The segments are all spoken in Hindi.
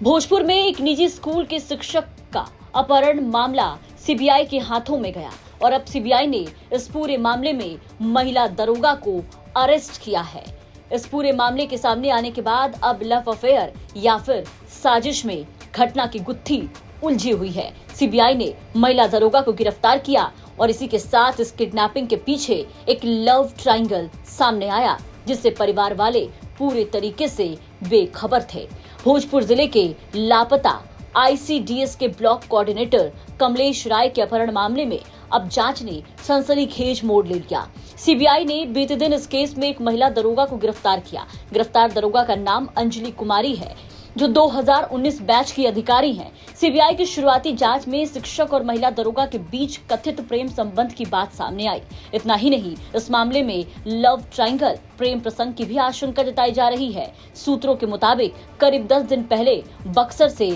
भोजपुर में एक निजी स्कूल के शिक्षक का अपहरण मामला सीबीआई के हाथों में गया और अब सीबीआई ने इस पूरे मामले में महिला दरोगा को अरेस्ट किया है। इस पूरे मामले के सामने आने के बाद अब लव अफेयर या फिर साजिश में घटना की गुत्थी उलझी हुई है। सीबीआई ने महिला दरोगा को गिरफ्तार किया और इसी के साथ इस किडनैपिंग के पीछे एक लव ट्रायंगल सामने आया, जिससे परिवार वाले पूरे तरीके से बेखबर थे। भोजपुर जिले के लापता आईसीडीएस के ब्लॉक कोऑर्डिनेटर कमलेश राय के अपहरण मामले में अब जांच ने सनसनीखेज मोड़ ले लिया। सीबीआई ने बीते दिन इस केस में एक महिला दरोगा को गिरफ्तार किया। गिरफ्तार दरोगा का नाम अंजलि कुमारी है, जो 2019 बैच की अधिकारी हैं। सीबीआई की शुरुआती जांच में शिक्षक और महिला दरोगा के बीच कथित प्रेम संबंध की बात सामने आई। इतना ही नहीं, इस मामले में लव ट्रायंगल प्रेम प्रसंग की भी आशंका जताई जा रही है। सूत्रों के मुताबिक करीब 10 दिन पहले बक्सर से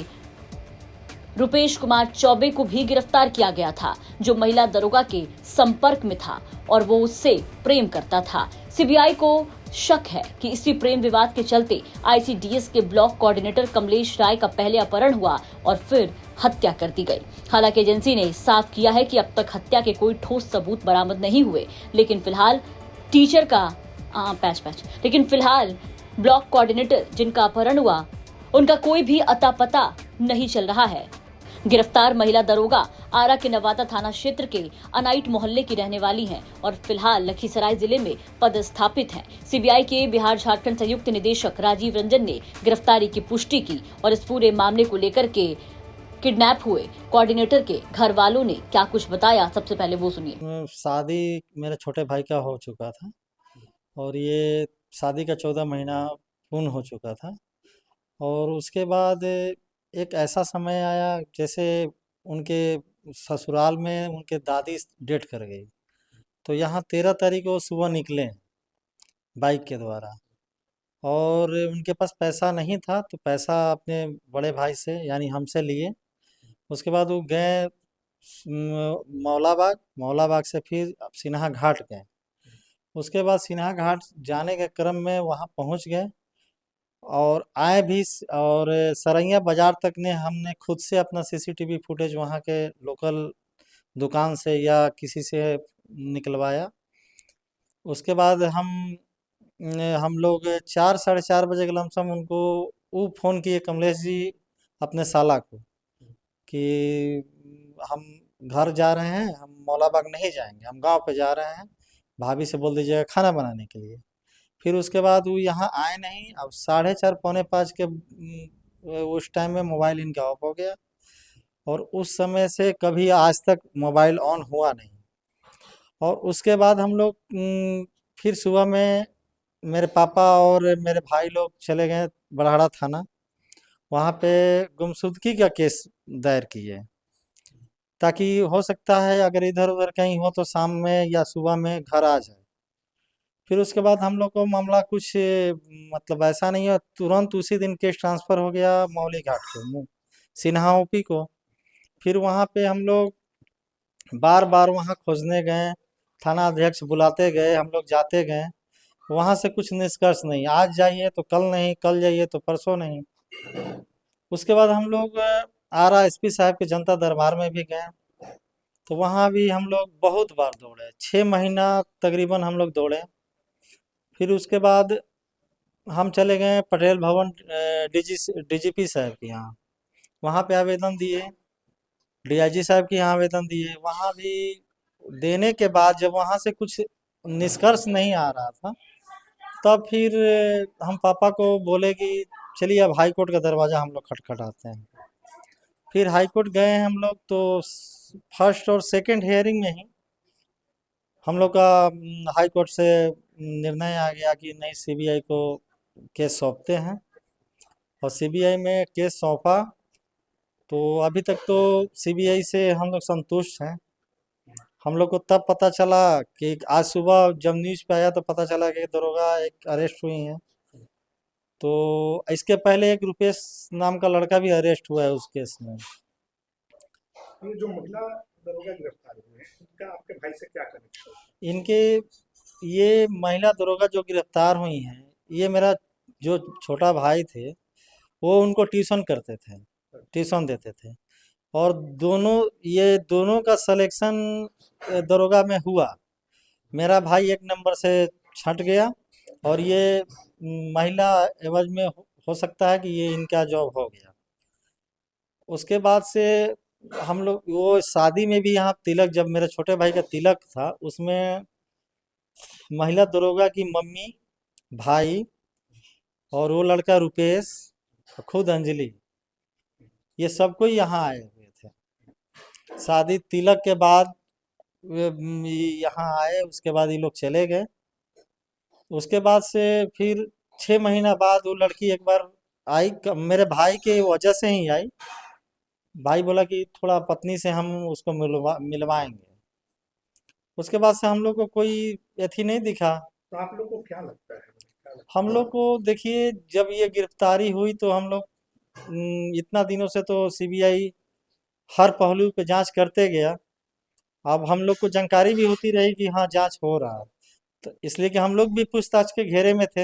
रुपेश कुमार चौबे को भी गिरफ्तार किया गया था, जो महिला दरोगा के संपर्क में था और वो उससे प्रेम करता था। सीबीआई को शक है कि इसी प्रेम विवाद के चलते आईसीडीएस के ब्लॉक कोऑर्डिनेटर कमलेश राय का पहले अपहरण हुआ और फिर हत्या कर दी गई। हालांकि एजेंसी ने साफ किया है कि अब तक हत्या के कोई ठोस सबूत बरामद नहीं हुए, लेकिन फिलहाल टीचर का फिलहाल ब्लॉक कोऑर्डिनेटर जिनका अपहरण हुआ उनका कोई भी अता पता नहीं चल रहा है। गिरफ्तार महिला दरोगा आरा के नवादा थाना क्षेत्र के अनाइट मोहल्ले की रहने वाली हैं और फिलहाल लखीसराय जिले में पदस्थापित हैं। सीबीआई के बिहार झारखंड संयुक्त निदेशक राजीव रंजन ने गिरफ्तारी की पुष्टि की और इस पूरे मामले को लेकर के किडनैप हुए कोऑर्डिनेटर के घर वालों ने क्या कुछ बताया, सबसे पहले वो सुनिए। शादी मेरे छोटे भाई का हो चुका था और ये शादी का 14 महीना पूर्ण हो चुका था। और उसके बाद एक ऐसा समय आया जैसे उनके ससुराल में उनके दादी डेथ कर गई, तो यहाँ 13 तारीख को सुबह निकले बाइक के द्वारा और उनके पास पैसा नहीं था, तो पैसा अपने बड़े भाई से यानी हमसे लिए। उसके बाद वो गए मौलाबाग, मौलाबाग से फिर सिन्हा घाट गए। उसके बाद सिन्हा घाट जाने के क्रम में वहाँ पहुँच गए और आए भी और सरैया बाजार तक ने हमने खुद से अपना सीसीटीवी फुटेज वहाँ के लोकल दुकान से या किसी से निकलवाया। उसके बाद हम लोग 4 साढ़े 4 बजे के लमसम उनको वो फ़ोन किए कमलेश जी अपने साला को कि हम घर जा रहे हैं, हम मौलाबाग नहीं जाएंगे, हम गांव पे जा रहे हैं, भाभी से बोल दीजिएगा खाना बनाने के लिए। फिर उसके बाद वो यहाँ आए नहीं। अब 4:30 पौने 5 के उस टाइम में मोबाइल इनका ऑफ हो गया और उस समय से कभी आज तक मोबाइल ऑन हुआ नहीं। और उसके बाद हम लोग फिर सुबह में मेरे पापा और मेरे भाई लोग चले गए बड़हरा थाना, वहाँ पे गुमशुदगी का केस दायर किए, ताकि हो सकता है अगर इधर उधर कहीं हो तो शाम में या सुबह में घर आ जाए। फिर उसके बाद हम लोग को मामला कुछ मतलब ऐसा नहीं है, तुरंत उसी दिन केस ट्रांसफ़र हो गया मौली घाट को, सिन्हा ओपी को। फिर वहाँ पे हम लोग बार बार वहाँ खोजने गए, थाना अध्यक्ष बुलाते गए, हम लोग जाते गए, वहाँ से कुछ निष्कर्ष नहीं। आज जाइए तो कल नहीं, कल जाइए तो परसों नहीं। उसके बाद हम लोग आरा एसपी साहब के जनता दरबार में भी गए, तो वहाँ भी हम लोग बहुत बार दौड़े, 6 महीना तकरीबन हम लोग दौड़े। फिर उसके बाद हम चले गए पटेल भवन डीजीपी साहब के यहाँ, वहाँ पे आवेदन दिए, डीआईजी साहब के यहाँ आवेदन दिए। वहाँ भी देने के बाद जब वहाँ से कुछ निष्कर्ष नहीं आ रहा था, तब फिर हम पापा को बोले कि चलिए अब हाई कोर्ट का दरवाज़ा हम लोग खटखटाते हैं। फिर हाई कोर्ट गए हम लोग, तो फर्स्ट और सेकंड हियरिंग में ही हम लोग का हाई कोर्ट से निर्णय आ गया कि नहीं, सीबीआई को केस सौंपते हैं। और सीबीआई में केस सौंपा, तो अभी तक तो सीबीआई से हम लोग संतुष्ट हैं। हम लोग को तब पता चला कि आज सुबह जब न्यूज़ पे आया तो पता चला कि दरोगा एक अरेस्ट हुई हैं। तो इसके पहले एक रुपेश नाम का लड़का भी अरेस्ट हुआ है उस केस में। ये जो महिला दरोगा गिरफ्तार हुए हैं, उनका आपके भाई से क्या कनेक्शन है? इनके ये महिला दरोगा जो गिरफ्तार हुई हैं, ये मेरा जो छोटा भाई थे, वो उनको ट्यूशन करते थे, ट्यूशन देते थे। और ये दोनों का सिलेक्शन दरोगा में हुआ। मेरा भाई 1 नंबर से छँट गया और ये महिला एवज में हो सकता है कि ये इनका जॉब हो गया। उसके बाद से हम लोग वो शादी में भी यहाँ तिलक, जब मेरे छोटे भाई का तिलक था, उसमें महिला दरोगा की मम्मी, भाई और वो लड़का रुपेश, खुद अंजलि, ये सब कोई यहाँ आए हुए थे। शादी तिलक के बाद यहाँ आए, उसके बाद ये लोग चले गए। उसके बाद से फिर 6 महीना बाद वो लड़की एक बार आई, मेरे भाई के वजह से ही आई। भाई बोला कि थोड़ा पत्नी से हम उसको मिलवाएंगे। उसके बाद से हम लोग को कोई एथी नहीं दिखा। तो आप लोग को क्या लगता है, हम लोग को देखिए, जब ये गिरफ्तारी हुई तो हम लोग इतना दिनों से तो सीबीआई हर पहलू पे जांच करते गया। अब हम लोग को जानकारी भी होती रही कि हाँ जांच हो रहा है, तो इसलिए कि हम लोग भी पूछताछ के घेरे में थे,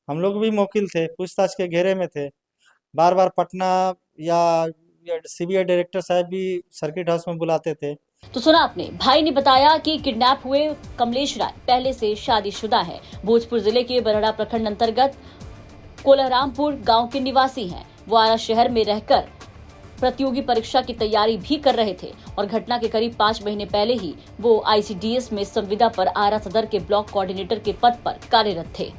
हम लोग भी मौकिल थे, पूछताछ के घेरे में थे। बार बार पटना या सीबीआई डायरेक्टर साहब भी सर्किट हाउस में बुलाते थे। तो सुना आपने, भाई ने बताया कि किडनैप हुए कमलेश राय पहले से शादीशुदा है। भोजपुर जिले के बरहड़ा प्रखंड अंतर्गत कोलहरामपुर गांव के निवासी हैं। वो आरा शहर में रहकर प्रतियोगी परीक्षा की तैयारी भी कर रहे थे और घटना के करीब 5 महीने पहले ही वो आईसीडीएस में संविदा पर आरा सदर के ब्लॉक कोऑर्डिनेटर के पद पर कार्यरत थे।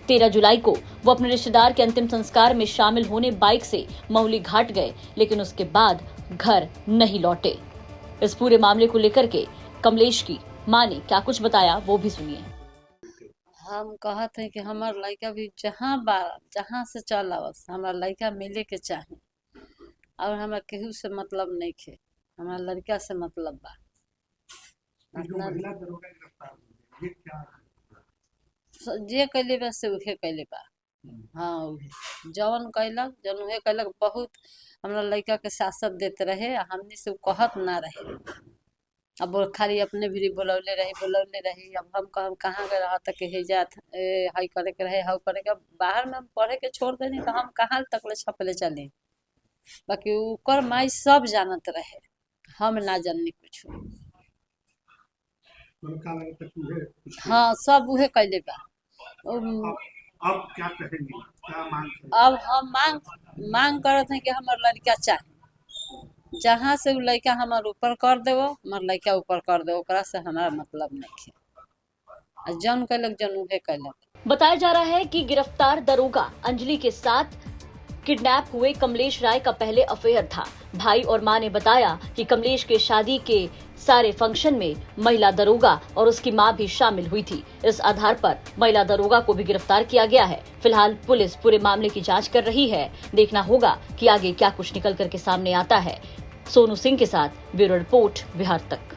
13 जुलाई को वो अपने रिश्तेदार के अंतिम संस्कार में शामिल होने बाइक से महुली घाट गए, लेकिन उसके बाद घर नहीं लौटे। इस पूरे मामले को लेकर के कमलेश की मां ने क्या कुछ बताया, वो भी सुनिए। हम कहते हैं कि हमार लड़का भी जहाँ से चल आवस, हमार लड़का मिले के चाहे और हमार केहू से मतलब नहीं खे, हमार लड़का से मतलब बा। जो महिला दरोगा गिरफ्तार हुई, ये क्या जे कैले बा से उहे कैले बा। हाँ, उहे जवन कैलक, जन उहे कैलक। बहुत हमरा लड़का के शासक देते रहे, हमनी से कहत ना रहे। अब वो खाली अपने भी बोलौले रही। अब हम कहाँ गए रहा तक हे जात हाई करे के रहे, हाउ करे के। बाहर में पढ़े के छोड़ देनी तो हम कहाँ तक ले छपले चले। बाकी ऊकर माई सब जानत रहे, हम ना जाननी कुछ। हाँ, सब उहे कैले बा। अब क्या कहेंगे, क्या मांग करेंगे? अब हम मांग करत हैं कि हमार लड़का चाहे, जहाँ से उ लड़का हमार ऊपर कर देवो, हमार लड़का ऊपर कर दो, ओकरा से हमारा मतलब नहीं है। जन कैलक जन उहे कैलक। बताया जा रहा है कि गिरफ्तार दरोगा अंजलि के साथ किडनैप हुए कमलेश राय का पहले अफेयर था। भाई और मां ने बताया कि कमलेश के शादी के सारे फंक्शन में महिला दरोगा और उसकी मां भी शामिल हुई थी। इस आधार पर महिला दरोगा को भी गिरफ्तार किया गया है। फिलहाल पुलिस पूरे मामले की जांच कर रही है। देखना होगा कि आगे क्या कुछ निकल कर के सामने आता है। सोनू सिंह के साथ ब्यूरो रिपोर्ट, बिहार तक।